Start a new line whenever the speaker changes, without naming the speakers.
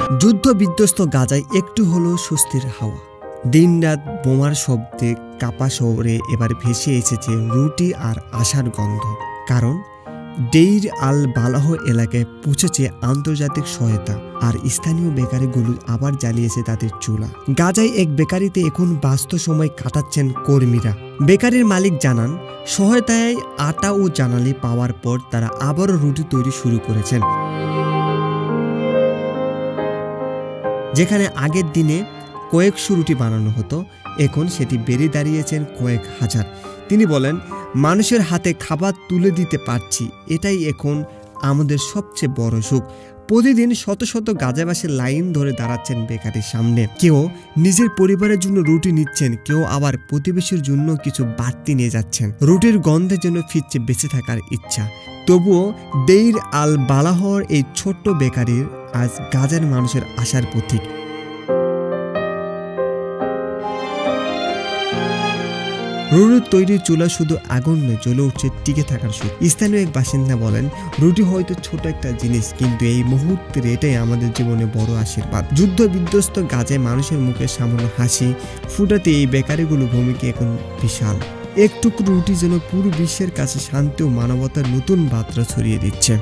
যুদ্ধ বিধ্বস্ত গাজায় একটু হলেও স্বস্তির হাওয়া। দিনরাত বোমার শব্দে কাপা শহরে এবার ভেসে এসেছে রুটি আর আশার গন্ধ। কারণ ডেইর আল বালাহ এলাকায় পৌঁছেছে আন্তর্জাতিক সহায়তা, আর স্থানীয় বেকারিগুলো আবার জ্বালিয়েছে তাদের চুলা। গাজায় এক বেকারিতে এখন ব্যস্ত সময় কাটাচ্ছেন কর্মীরা। বেকারির মালিক জানান, সহায়তায় আটা ও জ্বালানি পাওয়ার পর তারা আবারও রুটি তৈরি শুরু করেছেন। যেখানে আগের দিনে কয়েকশো রুটি বানানো হতো, এখন সেটি বেড়ে দাঁড়িয়েছেন কয়েক হাজার। তিনি বলেন, মানুষের হাতে খাবার তুলে দিতে পারছি, এটাই এখন আমাদের সবচেয়ে বড় সুখ। প্রতিদিন শত শত গাজাবাসী লাইন ধরে দাঁড়াচ্ছেন বেকারির সামনে। কেউ নিজের পরিবারের জন্য রুটি নিচ্ছেন, কেউ আবার প্রতিবেশীর জন্য কিছু বাড়তি নিয়ে যাচ্ছেন। রুটির গন্ধের জন্য ফিরছে বেঁচে থাকার ইচ্ছা। তবুও ডেইর আল বালাহর এই ছোট্ট বেকারির আজ গাজার মানুষের আশার প্রতীক। রুটির তৈরি চুলা শুধু আগুন নয়, জ্বলে উঠছে টিকে থাকার সুখ। স্থানীয় এক বাসিন্দা বলেন, রুটি হয়তো ছোট একটা জিনিস, কিন্তু এই মুহূর্তের এটাই আমাদের জীবনে বড় আশীর্বাদ। যুদ্ধ বিধ্বস্ত গাজায় মানুষের মুখে সামান্য হাসি ফুটাতে এই বেকারিগুলো ভূমিকা এখন বিশাল। একটুকু রুটি যেন পুরো বিশ্বের কাছে শান্তি ও মানবতার নতুন বার্তা ছড়িয়ে দিচ্ছে।